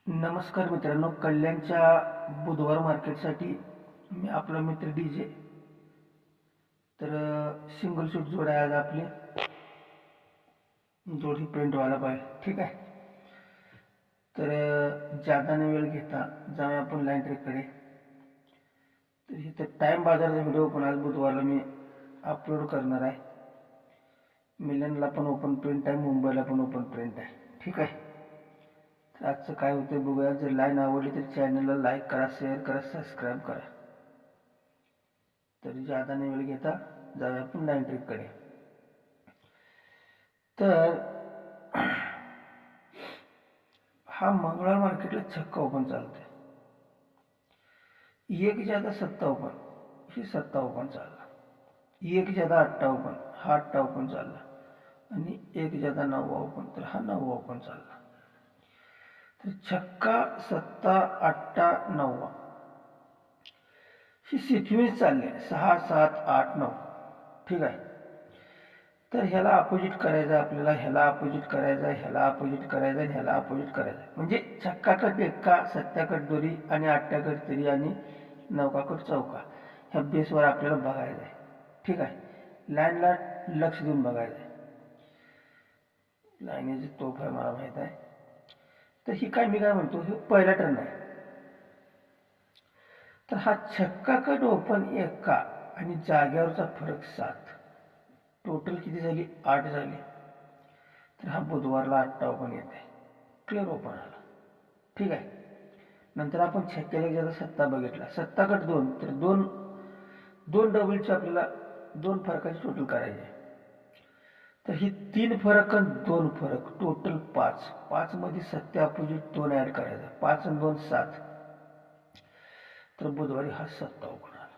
नमस्कार मित्रांनो, कल्याणच्या बुधवार मार्केटसाठी मी आपला मित्र डीजे. तर सिंगल शूट जोड आहे आज आपली. जोड ही प्रिंट व्हायला पाहिजे, ठीक आहे. तर जादा न वेळ घेता जाऊया आपण लाईन ट्रेककडे. तर इथं टाईम बाजारचा व्हिडिओ पण आज बुधवारला मी अपलोड करणार आहे. मिलनला पण ओपन प्रिंट आहे, मुंबईला पण ओपन प्रिंट आहे, ठीक आहे. आजचं काय होतं बघूया. जर लाईन आवडली तर चॅनलला लाईक करा, शेअर करा, सबस्क्राईब करा. तर जादा नाही वेळ घेता जाऊया आपण लाईन ट्रिककडे. तर हा मंगळवार मार्केटला छक्का ओपन चालते. एक ज्यादा सत्ता ओपन, ही सत्ता ओपन चालला. एक ज्यादा अट्टा ओपन, हा अट्टा ओपन चालला. आणि एक ज्यादा नववा ओपन, तर हा नववा ओपन चालला. तर छक्का, सत्ता, अट्टा, नववा ही सिक्वेन्स चालली आहे. 6, 7, 8, 9, ठीक आहे. तर ह्याला अपोजिट करायचं आपल्याला, ह्याला अपोजिट करायचं, ह्याला अपोजिट करायचं, ह्याला अपोजिट करायचं. म्हणजे छक्काकट एक्का, सत्त्याकट दोरी आणि अट्ट्याकट तिरी आणि नौकाकट चौका ह्या बेसवर आपल्याला बघायचं आहे, ठीक आहे. लाईनला लक्ष देऊन बघायचं आहे. लाईनीची तोफ आहे मला माहीत आहे. तर ही काय मी काय म्हणतो, हे पहिला टर्न आहे. तर हा छक्काकट ओपन एक्का आणि जाग्यावरचा फरक 7, टोटल किती झाली? 8 झाली. तर हा बुधवारला अट्टा ओपन येते, क्लिअर ओपन आला, ठीक आहे. नंतर आपण छक्क्याला ज्याचा सत्ता बघितला, सत्ताकट 2, तर दोन दोन डबलचे आपल्याला 2 फरकाचे टोटल करायचे. तर ही 3 फरक आणि 2 फरक टोटल 5. 5 मध्ये सत्या अपोजिट 2 ऍड करायचा, 5 आणि 2 7. तर बुधवारी हा सत्ता ओपन आला,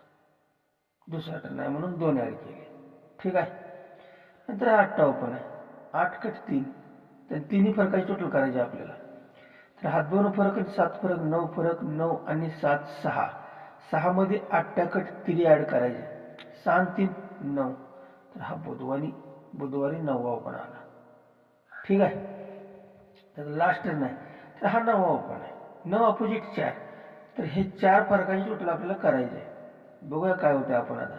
दुसरा टर्न आहे म्हणून 2 ऍड केले, ठीक आहे. नंतर हा अट्टा ओपन आहे, 8 कट 3, तर तिन्ही फरकाचे टोटल करायचे आपल्याला. तर हा 2 फरक आणि 7 फरक, 9 फरक, 9 आणि 7 6. 6 मध्ये अट्ट्याकट तिरी ऍड करायचे, 6 आणि 3 9. तर हा बुधवारी 9वा ओपन आला, ठीक आहे. तर लास्ट टर्न आहे, तर हा 9वा ओपन आहे. 9 अपोजिट 4, तर हे 4 फरकाचे टोटल आपल्याला करायचे आहे. बघूया काय होते आपण आता.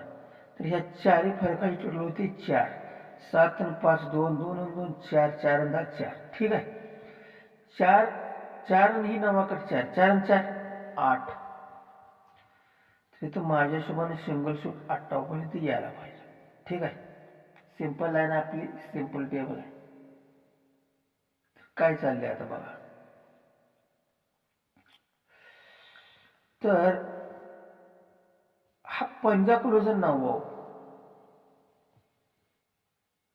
तर ह्या 4ही फरकाची टोटल होते 4. 7 आणि 5 2, 2 आणि 2 4, 4 आणि 10 4, ठीक आहे. 4 4 आणि ही नवाकट 4, 4 आणि 4 8. तर इथं माझ्या हिशोबाने सिंगल शूट 8 ओपन इथे यायला पाहिजे, ठीक आहे. सिंपल लाईन आपली, सिंपल टेबल आहे. काय चाललंय आता बघा. तर हा पंजा क्लोजर 9वा,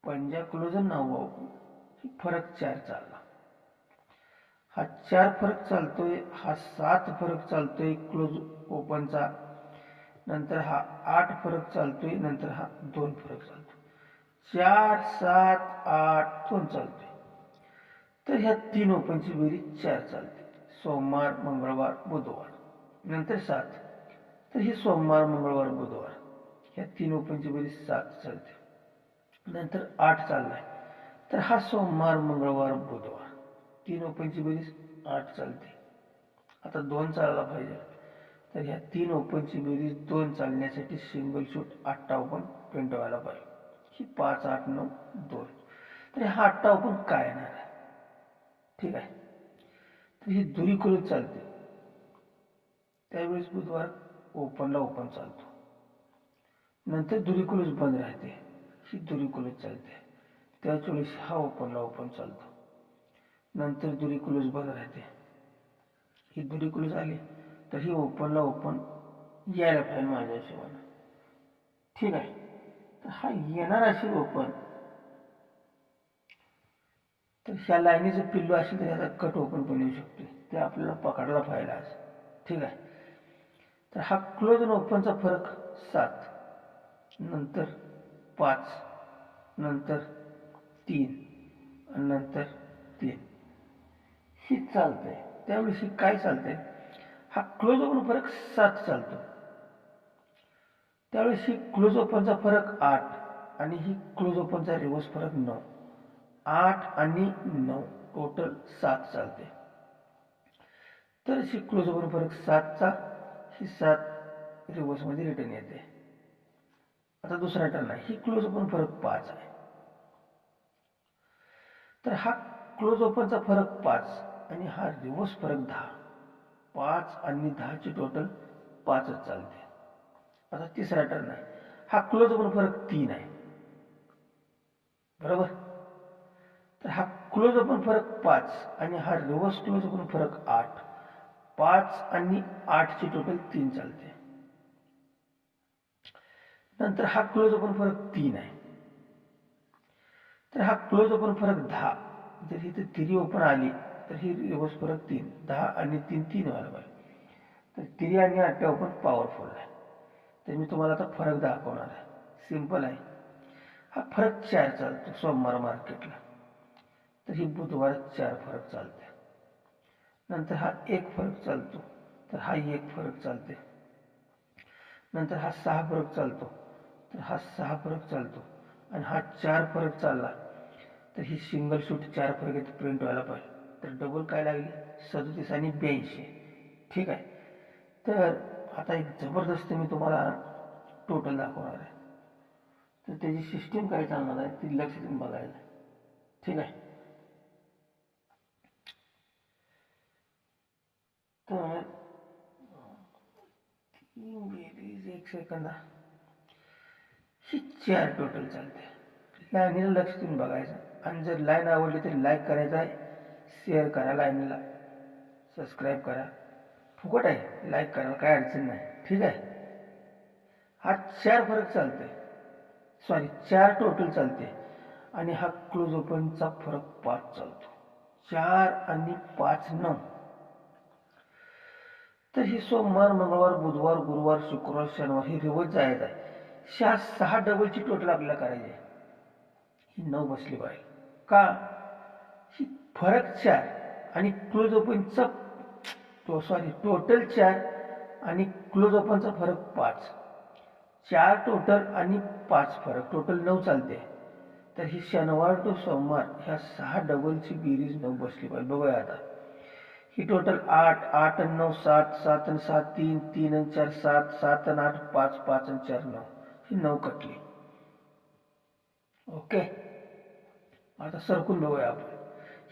पंजा क्लोजर 9वा फरक 4 चालला. हा 4 फरक चालतोय, हा 7 फरक चालतोय क्लोज ओपनचा. नंतर हा 8 फरक चालतोय, नंतर हा 2 फरक चालतोय. 4 7 8 2 चालतोय. तर ह्या 3 ओपनची बेरीज 4 चालते. सोमवार, मंगळवार, बुधवार. नंतर 7, तर ही सोमवार, मंगळवार, बुधवार ह्या 3 ओपनची बेरीज 7 चालते. नंतर 8 चाललाय, तर हा सोमवार, मंगळवार, बुधवार 3 ओपनची बेरीज 8 चालते. आता 2 चालला पाहिजे, तर ह्या 3 ओपनची बेरीज 2 चालण्यासाठी सिंगल शूट 8 ओपन प्रिंट व्हायला पाहिजे. ही 5 8 9 2. तर हा 8 ओपन काय येणार आहे, ठीक आहे. तर ही दुरी क्लोज चालते, त्यावेळेस बुधवार ओपनला ओपन चालतो. नंतर दुरी क्लोज बंद राहते, ही दुरी क्लोज चालते, त्याच वेळेस हा ओपनला ओपन चालतो. नंतर दुरी क्लोज बंद राहते, ही दुरी क्लोज आली तर ही ओपनला ओपन यायला पाहिजे माझ्या हिशोबाने, ठीक आहे. तर हा येणार असेल ओपन, तर ह्या लाईनीचं पिल्लू असेल तर ह्याचा कट ओपन पण येऊ शकतो, ते आपल्याला पकडला पाहिजे आज, ठीक आहे. तर हा क्लोज आणि ओपनचा फरक 7, नंतर 5, नंतर 3 आणि नंतर 3 ही चालतंय. त्यावेळेस ही काय चालतंय, हा क्लोज ओपन फरक 7 चालतो. त्यावेळेस ही क्लोज ओपनचा फरक 8 आणि ही क्लोज ओपनचा रिव्हर्स फरक 9. 8 आणि 9 टोटल 7 चालते. तर ही क्लोज ओपन फरक 7चा, ही 7 रिव्हर्समध्ये रिटर्न येते. आता दुसरा टर्न आहे, ही क्लोज ओपन फरक 5 आहे. तर हा क्लोज ओपनचा फरक 5 आणि हा रिव्हर्स फरक 10. 5 आणि 10ची टोटल 5च चालते. आता तिसरा टर्न आहे, हा क्लोज ओपन फरक 3 आहे. बरोबर. तर हा क्लोज ओपन फरक 5 आणि हा रिव्हर्स क्लोज ओपन फरक 8. 5 आणि 8ची टोटल 3 चालते. नंतर हा क्लोज ओपन फरक 3 आहे. तर हा क्लोज ओपन फरक 10. जर इथे 3 ओपन आली तर ही रिव्हर्स फरक 3. 10 आणि 3 3 व्हायला पाहिजे. तर 3 आणि 8 ओपन पॉवरफुल आहे. तर मी तुम्हाला आता फरक दाखवणार आहे. सिंपल आहे. हा फरक 4 चालतो सोमवार मार्केटला. तर ही बुधवार 4 फरक चालते. नंतर हा 1 फरक चालतो. तर हा 1 फरक चालते. नंतर हा 6 फरक चालतो. तर हा 6 फरक चालतो. आणि हा 4 फरक चालला तर ही सिंगल शूट 4 फरक इथे प्रिंट व्हायला पाहिजे. तर डबल काय लागली 37 आणि 82. ठीक आहे. तर आता एक जबरदस्त मी तुम्हाला टोटल दाखवणार आहे. तर त्याची सिस्टीम काय चालणार आहे ती लक्ष देऊन बघायला. ठीक आहे. तर एक सेकंद, ही 4 टोटल चालते. लाईनीला लक्ष देऊन बघायचं. आणि जर लाईन आवडली तर लाईक करायचं आहे, शेअर करा, लाईनला सबस्क्राईब करा. फुकट आहे, लाईक करायला काय अडचण नाही. ठीक आहे. हा 4 फरक चालते, सॉरी 4 टोटल चालते. आणि हा क्लोज ओपनचा फरक 5 चालतो. 4 आणि 5 9. तर ही सोमवार, मंगळवार, बुधवार, गुरुवार, शुक्रवार, शनिवार हे रिव्हर्स जायचं आहे. 6 डबलची टोटल आपल्याला करायची आहे. ही 9 बसली पाहिजे. का? ही फरक 4 आणि क्लोज ओपनचा टोटल 4 आणि क्लोज ओपनचा फरक 5. 4 टोटल आणि 5 फरक, टोटल 9 चालते. तर ही शनिवार टू सोमवार ह्या 6 डबलची बेरीज 9 बसली पाहिजे. बघूया आता. ही टोटल 8, 8 आणि 9 7, 7 आणि 7 3, 3 आणि 4 7, 7 आणि 8 5, 5 आणि 4 9. ही 9 कटली. ओके. आता सरकून बघूया आपण.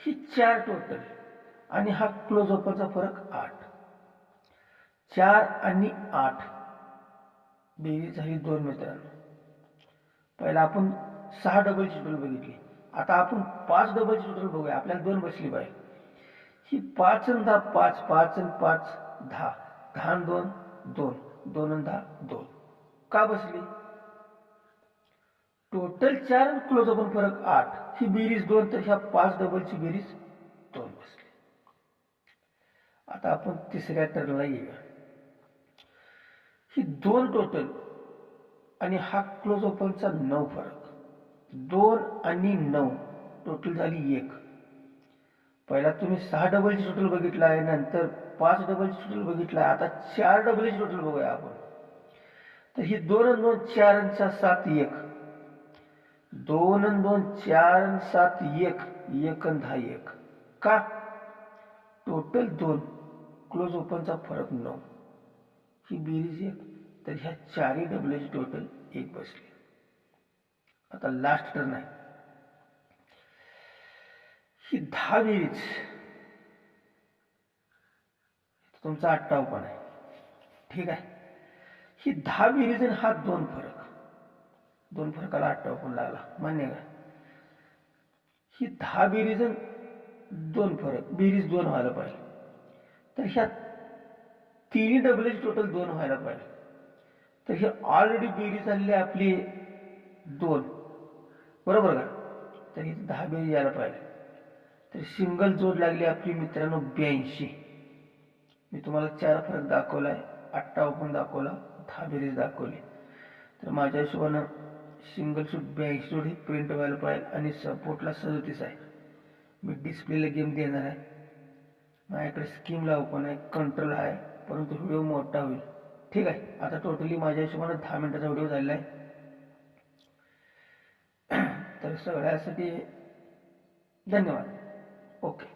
ही 4 टोटल आणि हा क्लोज ओपनचा फरक 8. 4 आणि 8 बेरीज झाली 2 मित्रांनो. पहिला आपण 6 डबलची टोटल बघितली. आता आपण 5 डबलची टोटल बघूया. आपल्याला 2 बसली पाहिजे. ही 5 आणि 10 5, 5 आणि 5 10, 10 आणि 2 2, 2 आणि 10 2. का बसली? टोटल 4 आणि क्लोज ओपन फरक 8. ही बेरीज 2, तर ह्या 5 डबलची बेरीज 2 बसली. आता आपण तिसऱ्या टर्नला येऊया. ही 2 टोटल आणि हा क्लोज ओपनचा 9 फरक. 2 आणि 9 टोटल झाली 1. पहिला तुम्ही 6 डबलची टोटल बघितला आहे, नंतर 5 डबलची टोटल बघितला आहे. आता 4 डबलची टोटल बघूया आपण. तर ही 2 आणि 2 4 आणि 7 1. 2 आणि 2 4 आणि 7 1, 1 आणि 10 1. का? टोटल 2, क्लोज ओपनचा फरक 9. ही बेरीज 1. तर ह्या 4 डबलची टोटल 1 बसली. आता लास्ट टर्न आहे. ही 10 बेरीज तुमचा 8 ओपन आहे. ठीक आहे. ही 10 बेरीज आणि हा 2 फरक. 2 फरकाला 8 ओपन लागला, मान्य का? ही 10 बेरीज आणि 2 फरक, बेरीज 2 व्हायला पाहिजे. तर ह्या 3 डबलची टोटल 2 व्हायला पाहिजे. तर ही ऑलरेडी बेरीज झालेली आपली 2, बरोबर का? तर ही 10 बेरीज यायला पाहिजे. तर सिंगल जोड लागली आपली मित्रांनो 82. मी तुम्हाला 4 फरक दाखवला आहे, 8 ओपन दाखवला, 10 बेरीज दाखवली. तर माझ्या हिशोबानं सिंगल शूट 82 जोड ही प्रिंट व्हायला पाहिजे. आणि सपोर्टला 37 आहे. मी डिस्प्लेला गेम देणार आहे. माझ्याकडे स्कीमला ओपन आहे, कंट्रोल आहे, परंतु व्हिडिओ मोठा होईल. ठीक आहे. आता टोटली माझ्या हिशोबानं 10 मिनिटाचा व्हिडिओ झालेला आहे. तर सगळ्यासाठी धन्यवाद. ओके.